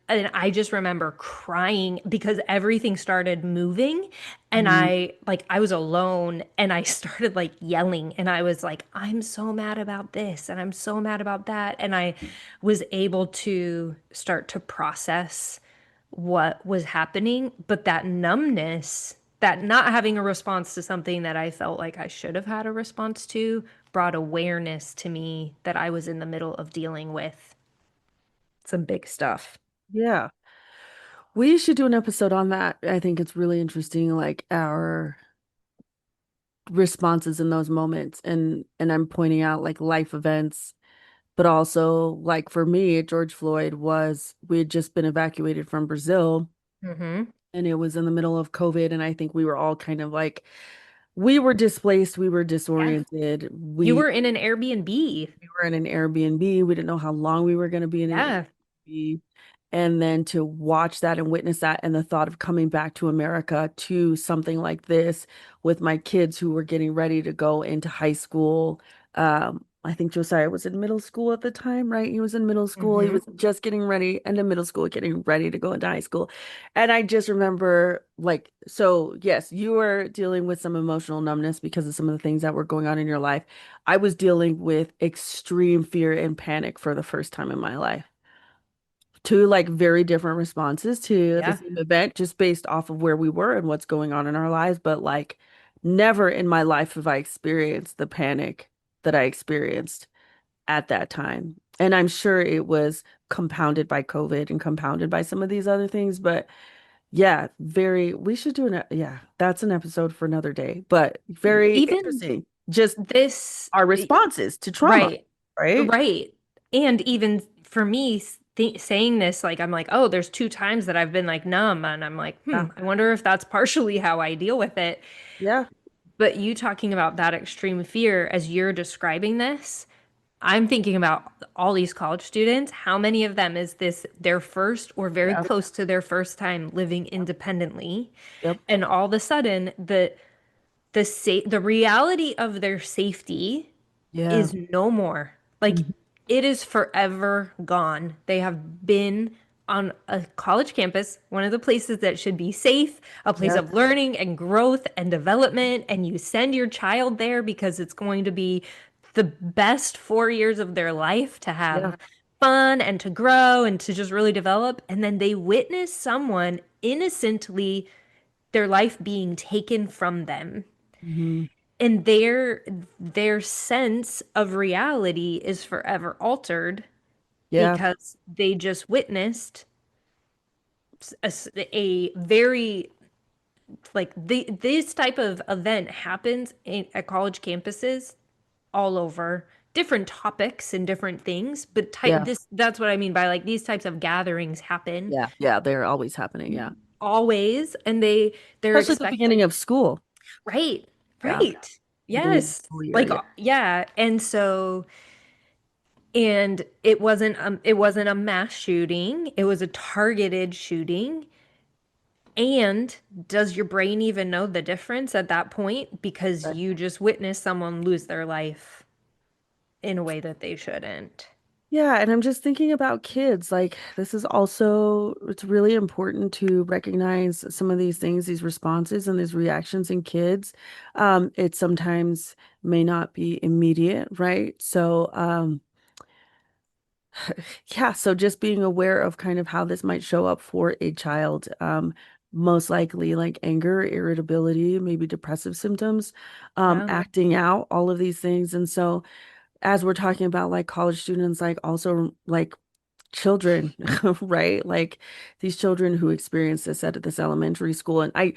Speaker 1: and I just remember crying because everything started moving. And
Speaker 3: Mm.
Speaker 1: I was alone and I started like yelling and I was like, I'm so mad about this and I'm so mad about that. And I was able to start to process what was happening, but that numbness, that not having a response to something that I felt like I should have had a response to, brought awareness to me that I was in the middle of dealing with some big stuff.
Speaker 3: Yeah. We should do an episode on that. I think it's really interesting, like our responses in those moments. And I'm pointing out like life events, but also like for me, George Floyd was we had just been evacuated from Brazil
Speaker 1: Hmm.
Speaker 3: and it was in the middle of COVID. And I think we were all kind of like we were displaced, we were
Speaker 1: Yeah.
Speaker 3: disoriented.
Speaker 1: You were in an Airbnb.
Speaker 3: We were in an Airbnb. We didn't know how long we were going to be in an
Speaker 1: Yeah.
Speaker 3: Airbnb. And then to watch that and witness that, and the thought of coming back to America to something like this with my kids who were getting ready to go into high school. I think Josiah was in middle school at the time, right? He was in middle school. He
Speaker 1: Hmm.
Speaker 3: was just getting ready, and in middle school, getting ready to go into high school. And I just remember, like, so yes, you were dealing with some emotional numbness because of some of the things that were going on in your life. I was dealing with extreme fear and panic for the first time in my life. Two like very different responses to the
Speaker 1: Yeah.
Speaker 3: same event, just based off of where we were and what's going on in our lives. But like, never in my life have I experienced the panic that I experienced at that time. And I'm sure it was compounded by COVID and compounded by some of these other things. But yeah, we should do yeah, that's an episode for another day, but very
Speaker 1: Even
Speaker 3: interesting. Just
Speaker 1: this,
Speaker 3: our responses to trauma,
Speaker 1: right,
Speaker 3: right?
Speaker 1: right. And even for me, saying this, like, I'm like, oh, there's two times that I've been like numb, and I'm like,
Speaker 3: Yeah.
Speaker 1: I wonder if that's partially how I deal with it.
Speaker 3: Yeah.
Speaker 1: But you talking about that extreme fear as you're describing this, I'm thinking about all these college students. How many of them is this their first or very
Speaker 3: Yeah.
Speaker 1: close to their first time living independently?
Speaker 3: Yep.
Speaker 1: And all of a sudden, the reality of their safety
Speaker 3: Yeah.
Speaker 1: is no more. Like
Speaker 3: Mhm.
Speaker 1: it is forever gone. They have been on a college campus, one of the places that should be safe, a place
Speaker 3: Yeah.
Speaker 1: of learning and growth and development, and you send your child there because it's going to be the best 4 years of their life to
Speaker 3: Yeah.
Speaker 1: have fun and to grow and to just really develop. And then they witness someone innocently, their life being taken from them,
Speaker 3: Hmm.
Speaker 1: and their sense of reality is forever altered
Speaker 3: Yeah.
Speaker 1: because they just witnessed a very like this type of event happens at college campuses all over, different topics and different things, but
Speaker 3: Yeah.
Speaker 1: that's what I mean by like these types of gatherings happen
Speaker 3: Yeah. Yeah. They're always happening. Yeah.
Speaker 1: always, and they're
Speaker 3: Especially at the
Speaker 1: expected.
Speaker 3: beginning of school.
Speaker 1: Right,
Speaker 3: Yeah.
Speaker 1: right,
Speaker 3: Beginning of the
Speaker 1: yes,
Speaker 3: school year.
Speaker 1: like
Speaker 3: Yeah.
Speaker 1: yeah. And so, and it wasn't a mass shooting, it was a targeted shooting. And does your brain even know the difference at that point, because
Speaker 3: Right.
Speaker 1: you just witnessed someone lose their life in a way that they shouldn't?
Speaker 3: Yeah, and I'm just thinking about kids. Like, this is also, it's really important to recognize some of these things, these responses and these reactions in kids. It sometimes may not be immediate, right? So, yeah, so just being aware of kind of how this might show up for a child. Most likely like anger, irritability, maybe depressive symptoms,
Speaker 1: Yeah,
Speaker 3: acting out, all of these things. And so, as we're talking about like college students, like also like children, right? Like these children who experience this at this elementary school. And I,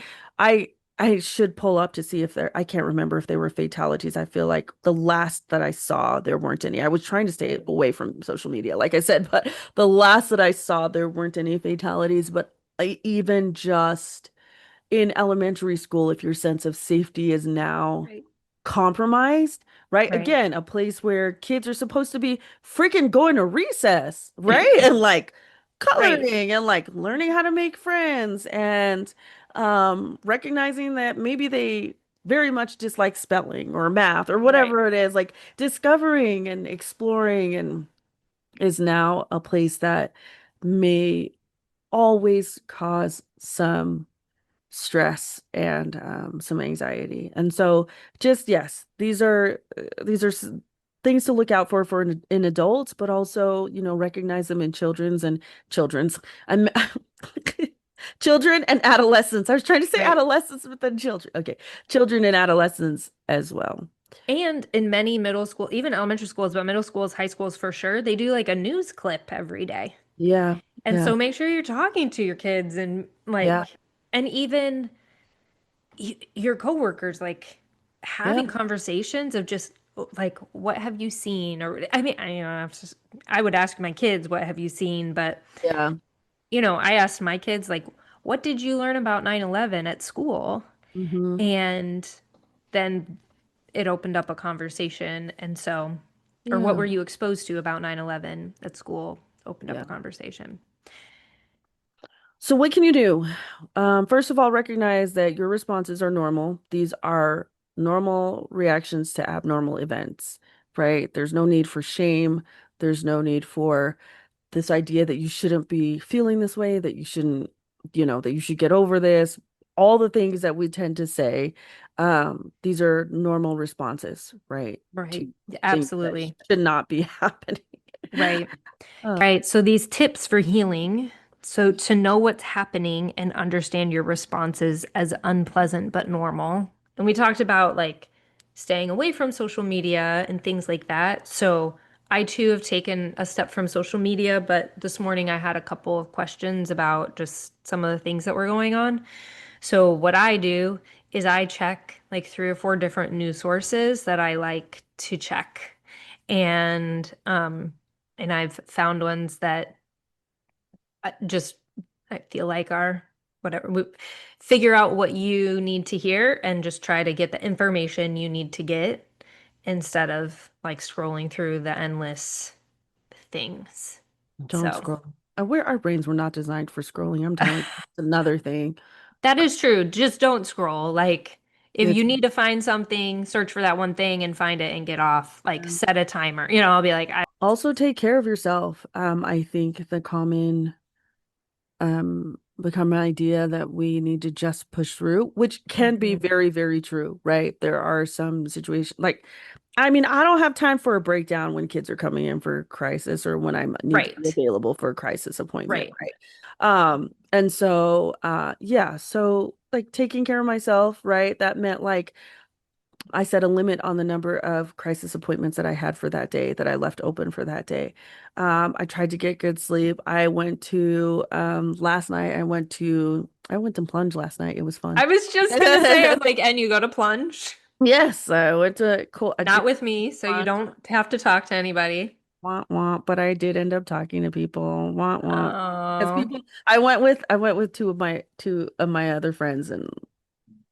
Speaker 3: I should pull up to see if there, I can't remember if there were fatalities. I feel like the last that I saw, there weren't any. I was trying to stay away from social media, like I said, but the last that I saw, there weren't any fatalities. But even just in elementary school, if your sense of safety is now
Speaker 1: right,
Speaker 3: compromised, right?
Speaker 1: right,
Speaker 3: Again, a place where kids are supposed to be freaking going to recess, right? And like
Speaker 1: right,
Speaker 3: coloring and like learning how to make friends and recognizing that maybe they very much dislike spelling or math or
Speaker 1: right,
Speaker 3: whatever it is, like discovering and exploring and is now a place that may always cause some stress and some anxiety. And so just yes, these are things to look out for in adults, but also, recognize them in children's I'm children and adolescents. I was trying to say
Speaker 1: right.
Speaker 3: adolescents, but then children. Okay. Children and adolescents as well.
Speaker 1: And in many middle school, even elementary schools, but middle schools, high schools for sure, they do like a news clip every day.
Speaker 3: Yeah.
Speaker 1: And
Speaker 3: Yeah.
Speaker 1: so make sure you're talking to your kids and
Speaker 3: Yeah.
Speaker 1: like, and even your coworkers, like
Speaker 3: Yeah.
Speaker 1: having conversations of just like, what have you seen? Or, I mean, I would ask my kids, what have you seen? But,
Speaker 3: Yeah.
Speaker 1: I asked my kids, like, what did you learn about 9/11 at school?
Speaker 3: Hmm.
Speaker 1: And then it opened up a conversation. And so, or what
Speaker 3: Yeah.
Speaker 1: were you exposed to about 9/11 at school? Opened up a
Speaker 3: Yeah.
Speaker 1: conversation.
Speaker 3: So what can you do? First of all, recognize that your responses are normal. These are normal reactions to abnormal events. right? There's no need for shame. There's no need for this idea that you shouldn't be feeling this way, that you shouldn't, that you should get over this. All the things that we tend to say, these are normal responses, right?
Speaker 1: Right.
Speaker 3: To things that
Speaker 1: Absolutely.
Speaker 3: should not be happening.
Speaker 1: Right.
Speaker 3: Uh,
Speaker 1: Right. So these tips for healing. So to know what's happening and understand your responses as unpleasant but normal. And we talked about like staying away from social media and things like that. So I too have taken a step from social media, but this morning I had a couple of questions about just some of the things that were going on. So what I do is I check like three or four different news sources that I like to check. And I've found ones that just I feel like are whatever. Figure out what you need to hear and just try to get the information you need to get instead of like scrolling through the endless things.
Speaker 3: don't
Speaker 1: So
Speaker 3: scroll. Our brains were not designed for scrolling. I'm telling you, it's another thing.
Speaker 1: that is true. Just don't scroll. Like if
Speaker 3: It's
Speaker 1: you need to find something, search for that one thing and find it and get off. Like set a timer. I'll be like,
Speaker 3: also take care of yourself. I think the common idea that we need to just push through, which can be
Speaker 1: Mhm.
Speaker 3: very, very true, right? There are some situations like, I mean, I don't have time for a breakdown when kids are coming in for crisis or when I need to be
Speaker 1: Right,
Speaker 3: available for a crisis appointment,
Speaker 1: right.
Speaker 3: right? And so, yeah, so like taking care of myself, right? That meant like I set a limit on the number of crisis appointments that I had for that day that I left open for that day. I tried to get good sleep. I went to last night. I went to plunge last night. It was fun.
Speaker 1: I was just gonna say, I was like, and you go to plunge?
Speaker 3: Yes, I went to cool. I
Speaker 1: Not
Speaker 3: did
Speaker 1: with me, so you
Speaker 3: fun.
Speaker 1: don't have to talk to anybody.
Speaker 3: Wah, wah, but I did end up talking to people. Wah, wah. As
Speaker 1: Oh,
Speaker 3: people, I went with two of my other friends, and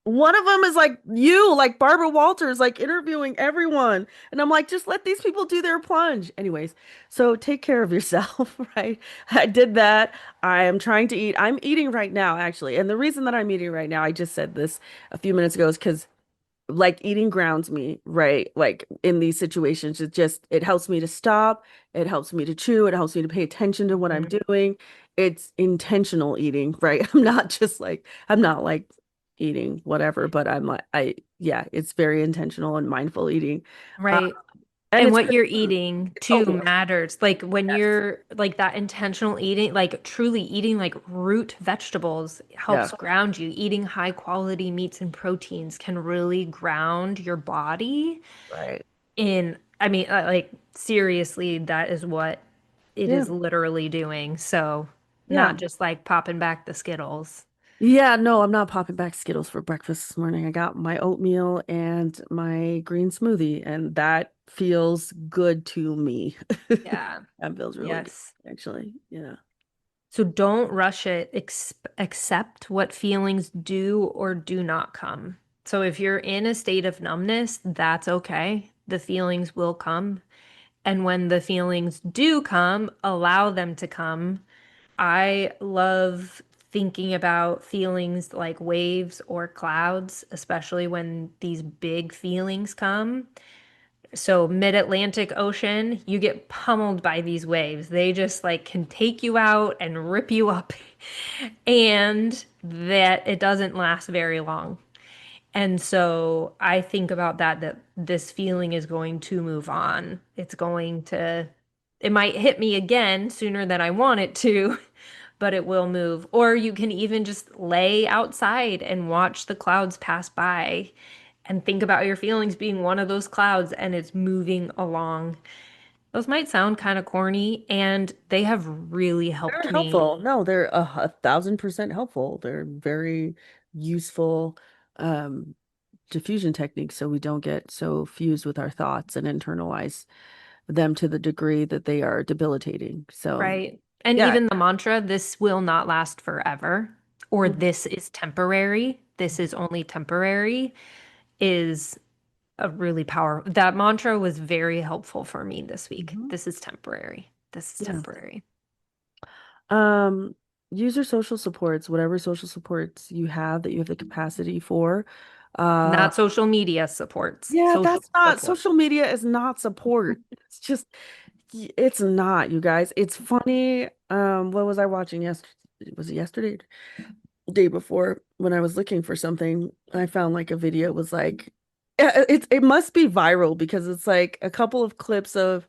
Speaker 3: one of them is like you, like Barbara Walters, like interviewing everyone. And I'm like, just let these people do their plunge. Anyways, so take care of yourself, right? I did that. I am trying to eat. I'm eating right now, actually. And the reason that I'm eating right now, I just said this a few minutes ago, is because like eating grounds me, right? Like in these situations, it helps me to stop, it helps me to chew, it helps me to pay attention to what I'm
Speaker 1: mhm.
Speaker 3: doing. It's intentional eating, right? I'm not like eating whatever, but yeah, it's very intentional and mindful eating. Uh,
Speaker 1: Right.
Speaker 3: and
Speaker 1: And
Speaker 3: it's
Speaker 1: what
Speaker 3: good
Speaker 1: you're
Speaker 3: food.
Speaker 1: eating
Speaker 3: It's
Speaker 1: too
Speaker 3: oatmeal.
Speaker 1: matters. Like when
Speaker 3: Yes.
Speaker 1: you're like that intentional eating, like truly eating like root vegetables
Speaker 3: Yeah,
Speaker 1: helps ground you. Eating high quality meats and proteins can really ground your body
Speaker 3: right.
Speaker 1: I mean, like seriously, that is what it
Speaker 3: Yeah.
Speaker 1: is literally doing. So,
Speaker 3: Yeah.
Speaker 1: not just like popping back the Skittles.
Speaker 3: Yeah, no, I'm not popping back Skittles for breakfast this morning. I got my oatmeal and my green smoothie, and that feels good to me.
Speaker 1: Yeah.
Speaker 3: That feels really good,
Speaker 1: Yes.
Speaker 3: actually. Yeah.
Speaker 1: So don't rush it. Accept what feelings do or do not come. So if you're in a state of numbness, that's okay. The feelings will come. And when the feelings do come, allow them to come. I love thinking about feelings like waves or clouds, especially when these big feelings come. So, mid-Atlantic Ocean, you get pummeled by these waves. They just like can take you out and rip you up, and that it doesn't last very long. And so I think about that this feeling is going to move on. It might hit me again sooner than I want it to, but it will move. Or you can even just lay outside and watch the clouds pass by and think about your feelings being one of those clouds and it's moving along. Those might sound kind of corny, and they have really helped
Speaker 3: They're
Speaker 1: me.
Speaker 3: helpful. No, they're 1,000% helpful. They're very useful diffusion techniques so we don't get so fused with our thoughts and internalize them to the degree that they are debilitating. So,
Speaker 1: Right. And
Speaker 3: yeah.
Speaker 1: even the mantra, this will not last forever, or
Speaker 3: Mhm.
Speaker 1: this is temporary, this is only temporary, is a really powerful. That mantra was very helpful for me this week.
Speaker 3: Mhm.
Speaker 1: This is temporary. This is
Speaker 3: Yeah.
Speaker 1: temporary.
Speaker 3: Use your social supports, whatever social supports you have that you have the capacity for. Uh,
Speaker 1: Not social media supports,
Speaker 3: yeah,
Speaker 1: social
Speaker 3: that's not
Speaker 1: support.
Speaker 3: social media is not support. It's just it's not, you guys. It's funny. What was I watching yesterday? Was it yesterday? Day before when I was looking for something, I found like a video was like it must be viral because it's like a couple of clips of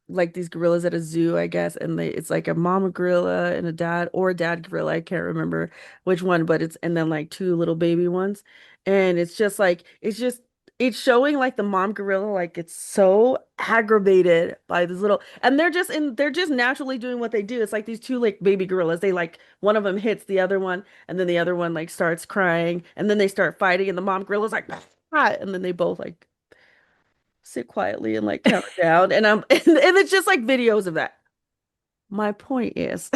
Speaker 3: like these gorillas at a zoo, I guess, and it's like a mama gorilla and a dad or a dad gorilla. I can't remember which one, but it's and then like two little baby ones. And it's just like it's showing like the mom gorilla like it's so aggravated by this little and they're just naturally doing what they do. It's like these two like baby gorillas. They like one of them hits the other one and then the other one like starts crying and then they start fighting and the mom gorilla's like ah, and then they both like sit quietly and like count it down. And I'm and it's just like videos of that. My point is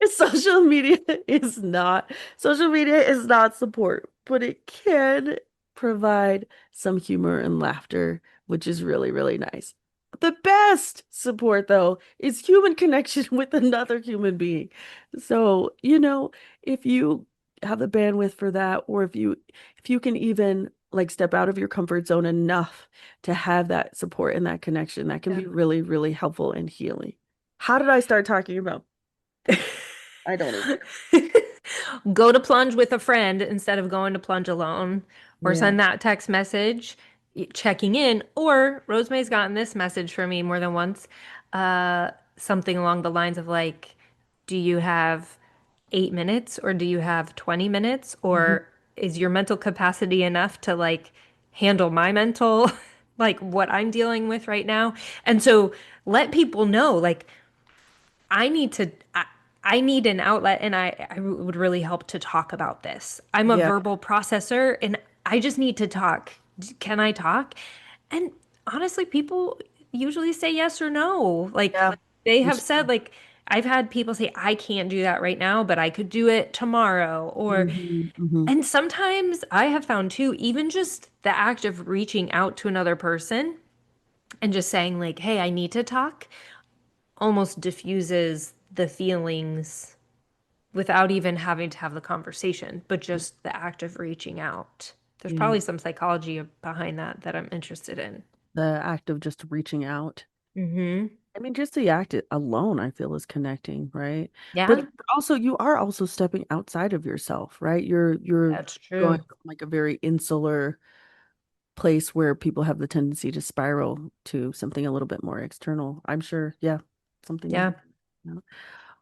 Speaker 3: social media is not support, but it can provide some humor and laughter, which is really, really nice. The best support, though, is human connection with another human being. So, if you have the bandwidth for that, or if you can even like step out of your comfort zone enough to have that support and that connection, that can
Speaker 1: Yeah.
Speaker 3: be really, really helpful and healing. How did I start talking about I don't even.
Speaker 1: Go to plunge with a friend instead of going to plunge alone, or
Speaker 3: Yeah.
Speaker 1: send that text message checking in. Or Rosemary's gotten this message from me more than once, uh, something along the lines of like, do you have 8 minutes or do you have 20 minutes?
Speaker 3: Mhm.
Speaker 1: Or is your mental capacity enough to like handle my mental, like what I'm dealing with right now? And so let people know, like, I need to I need an outlet and I would really help to talk about this. I'm a
Speaker 3: Yeah.
Speaker 1: verbal processor and I just need to talk. Can I talk? And honestly, people usually say yes or no. Like
Speaker 3: Yeah.
Speaker 1: they have
Speaker 3: It's
Speaker 1: said
Speaker 3: true.
Speaker 1: like I've had people say I can't do that right now, but I could do it tomorrow or
Speaker 3: Hmm.
Speaker 1: and sometimes I have found too, even just the act of reaching out to another person and just saying like, "Hey, I need to talk." Almost diffuses the feelings without even having to have the conversation, but just the act of reaching out. There's
Speaker 3: Yeah.
Speaker 1: probably some psychology behind that that I'm interested in.
Speaker 3: The act of just reaching out.
Speaker 1: Mm-hmm.
Speaker 3: I mean, just the act alone, I feel, is connecting, right? But
Speaker 1: Yeah,
Speaker 3: also, you are also stepping outside of yourself, right? You're
Speaker 1: that's
Speaker 3: going
Speaker 1: true.
Speaker 3: from like a very insular place where people have the tendency to spiral to something a little bit more external. I'm sure, yeah, something like
Speaker 1: Yeah.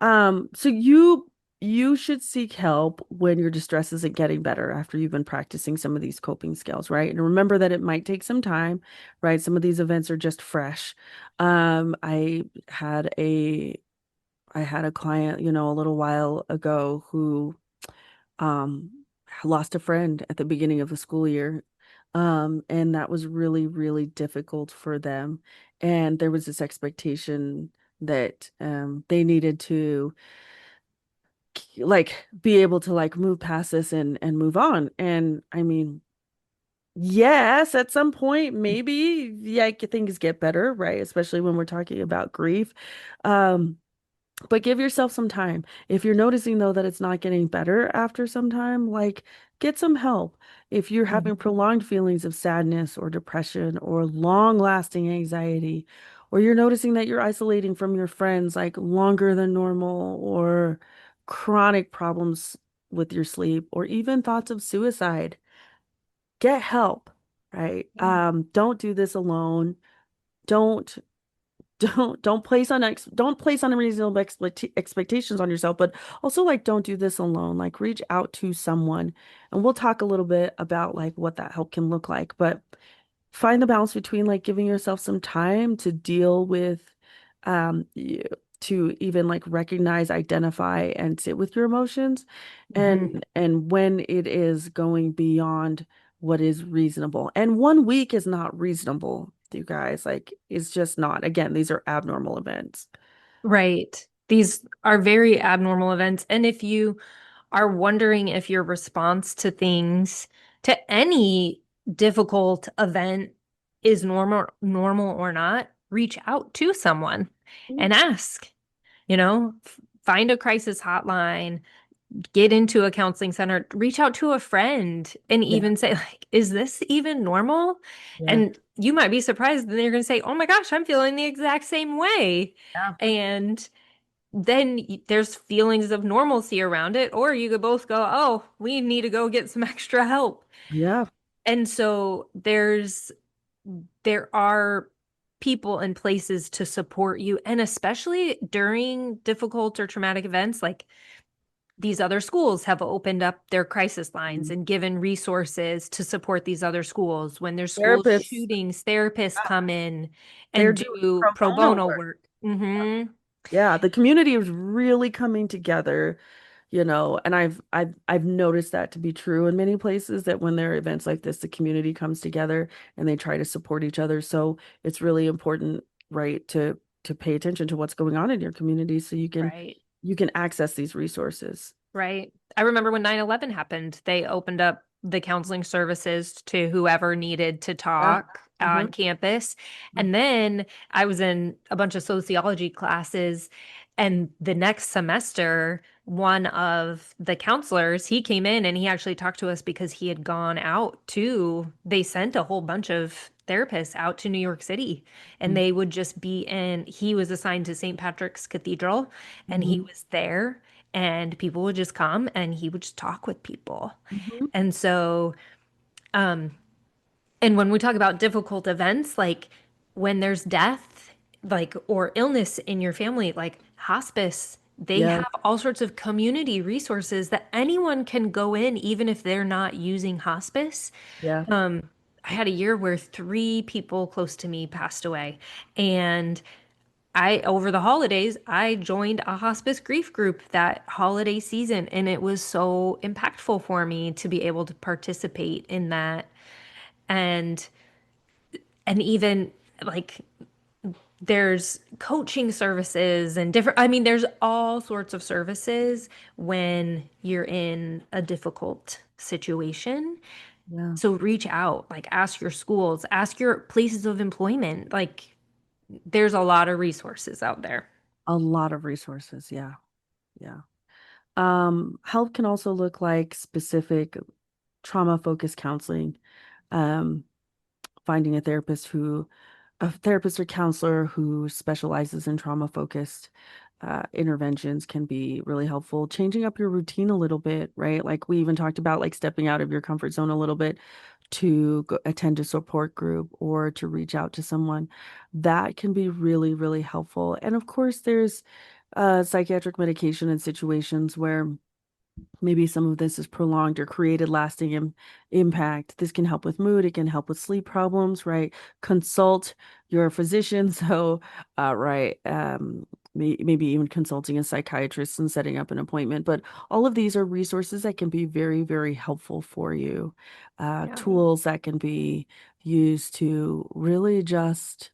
Speaker 3: that. So you should seek help when your distress isn't getting better after you've been practicing some of these coping skills, right? And remember that it might take some time, right? Some of these events are just fresh. I had a client, a little while ago who um lost a friend at the beginning of the school year. And that was really, really difficult for them. And there was this expectation that they needed to like be able to like move past this and move on. And I mean, yes, at some point, maybe yeah, things get better, right? Especially when we're talking about grief. Um, but give yourself some time. If you're noticing though that it's not getting better after some time, like get some help. If you're having prolonged feelings of sadness or depression or long-lasting anxiety, or you're noticing that you're isolating from your friends like longer than normal, or chronic problems with your sleep, or even thoughts of suicide, get help, right?
Speaker 1: Yeah.
Speaker 3: Don't do this alone. Don't don't place unreasonable expectations on yourself, but also like don't do this alone. Like reach out to someone, and we'll talk a little bit about like what that help can look like. But find the balance between like giving yourself some time to deal with, y- to even like recognize, identify, and sit with your emotions,
Speaker 1: Mm-hmm.
Speaker 3: and when it is going beyond what is reasonable. And 1 week is not reasonable, you guys. Like, it's just not. Again, these are abnormal events.
Speaker 1: Right. These are very abnormal events. And if you are wondering if your response to things, to any difficult event is normal or not, reach out to someone and ask, find a crisis hotline, get into a counseling center, reach out to a friend and
Speaker 3: Yeah.
Speaker 1: even say, like, is this even normal?
Speaker 3: Yeah.
Speaker 1: And you might be surprised, and they're going to say, oh my gosh, I'm feeling the exact same way.
Speaker 3: Yeah.
Speaker 1: And then there's feelings of normalcy around it, or you could both go, oh, we need to go get some extra help.
Speaker 3: Yeah.
Speaker 1: And so there are people and places to support you, and especially during difficult or traumatic events, like these other schools have opened up their crisis lines
Speaker 3: Mhm.
Speaker 1: and given resources to support these other schools. When there's school
Speaker 3: Therapists,
Speaker 1: shootings, therapists
Speaker 3: yeah,
Speaker 1: come in
Speaker 3: they're
Speaker 1: and
Speaker 3: doing
Speaker 1: do
Speaker 3: pro
Speaker 1: pro
Speaker 3: bono
Speaker 1: bono
Speaker 3: work.
Speaker 1: work. Hmm.
Speaker 3: Yeah, the community is really coming together, and I've noticed that to be true in many places that when there are events like this, the community comes together and they try to support each other. So it's really important, right, to pay attention to what's going on in your community so
Speaker 1: Right.
Speaker 3: you can access these resources.
Speaker 1: Right. I remember when 9/11 happened, they opened up the counseling services to whoever needed to
Speaker 3: Yeah.
Speaker 1: talk
Speaker 3: Hmm.
Speaker 1: on campus. And then I was in a bunch of sociology classes, and the next semester, one of the counselors, he came in and he actually talked to us because he had gone out to, they sent a whole bunch of therapists out to New York City, and they would just be in, he was assigned to St. Patrick's Cathedral, and he
Speaker 3: Hmm.
Speaker 1: was there, and people would just come and he would just talk with people.
Speaker 3: Hmm.
Speaker 1: And so, um, and when we talk about difficult events, like when there's death, like, or illness in your family, like hospice, they
Speaker 3: Yeah.
Speaker 1: have all sorts of community resources that anyone can go in, even if they're not using hospice.
Speaker 3: Yeah.
Speaker 1: I had a year where 3 people close to me passed away, and over the holidays, I joined a hospice grief group that holiday season, and it was so impactful for me to be able to participate in that. And even like there's coaching services and different, I mean, there's all sorts of services when you're in a difficult situation.
Speaker 3: Yeah.
Speaker 1: So reach out, like ask your schools, ask your places of employment. Like there's a lot of resources out there.
Speaker 3: A lot of resources. Yeah. Yeah. Help can also look like specific trauma-focused counseling. Um, Finding a therapist or counselor who specializes in trauma-focused interventions can be really helpful. Changing up your routine a little bit, right? Like we even talked about, like stepping out of your comfort zone a little bit to go attend a support group or to reach out to someone. That can be really, really helpful. And of course, there's psychiatric medication in situations where maybe some of this is prolonged or created lasting impact. This can help with mood. It can help with sleep problems, right? Consult your physician. So, right, maybe even consulting a psychiatrist and setting up an appointment. But all of these are resources that can be very, very helpful for you.
Speaker 1: Yeah.
Speaker 3: Tools that can be used to really just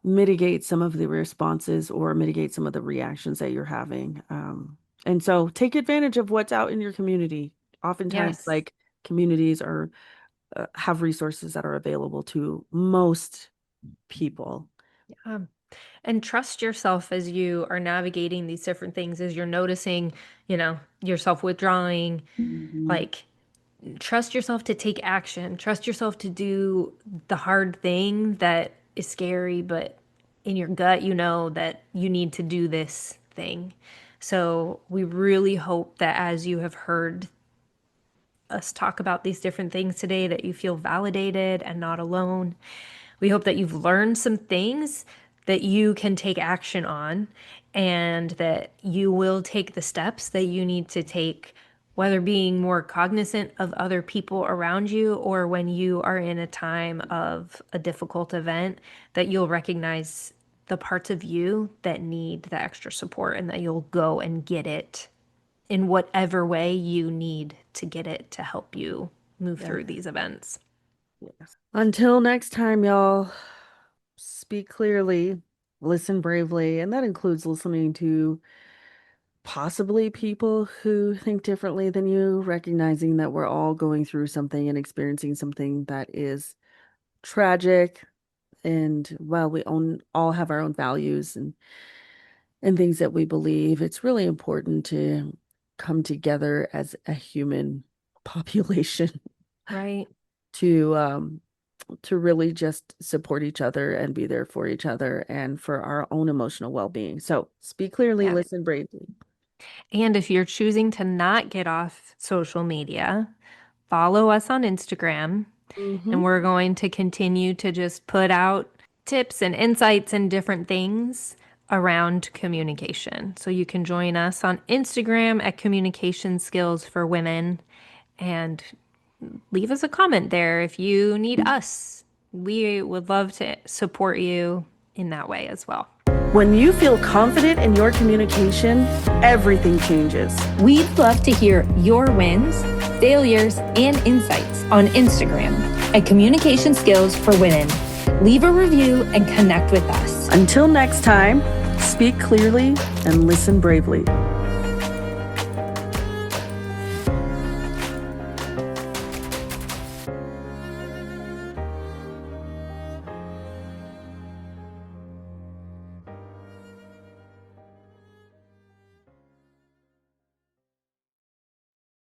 Speaker 3: mitigate some of the responses or mitigate some of the reactions that you're having. And so take advantage of what's out in your community. Oftentimes,
Speaker 1: Yes.
Speaker 3: like communities are have resources that are available to most people.
Speaker 1: Um, and trust yourself as you are navigating these different things, as you're noticing, yourself withdrawing.
Speaker 3: Mhm.
Speaker 1: Like, trust yourself to take action. Trust yourself to do the hard thing that is scary, but in your gut, you know that you need to do this thing. So, we really hope that as you have heard us talk about these different things today, that you feel validated and not alone. We hope that you've learned some things that you can take action on, and that you will take the steps that you need to take, whether being more cognizant of other people around you or when you are in a time of a difficult event, that you'll recognize the parts of you that need the extra support and that you'll go and get it in whatever way you need to get it to help you move
Speaker 3: Yes.
Speaker 1: through these events.
Speaker 3: Yes. Until next time, y'all, speak clearly, listen bravely, and that includes listening to possibly people who think differently than you, recognizing that we're all going through something and experiencing something that is tragic. And while we all have our own values and and things that we believe. It's really important to come together as a human population
Speaker 1: Right.
Speaker 3: to really just support each other and be there for each other and for our own emotional well-being. So speak clearly,
Speaker 1: Yeah.
Speaker 3: listen bravely.
Speaker 1: And if you're choosing to not get off social media, follow us on Instagram. And we're going to continue to just put out tips and insights and different things around communication. So you can join us on Instagram at Communication Skills for Women and leave us a comment there if you need us. We would love to support you in that way as well.
Speaker 3: When you feel confident in your communication, everything changes.
Speaker 2: We'd love to hear your wins, failures, and insights on Instagram at Communication Skills for Women. Leave a review and connect with us.
Speaker 3: Until next time, speak clearly and listen bravely.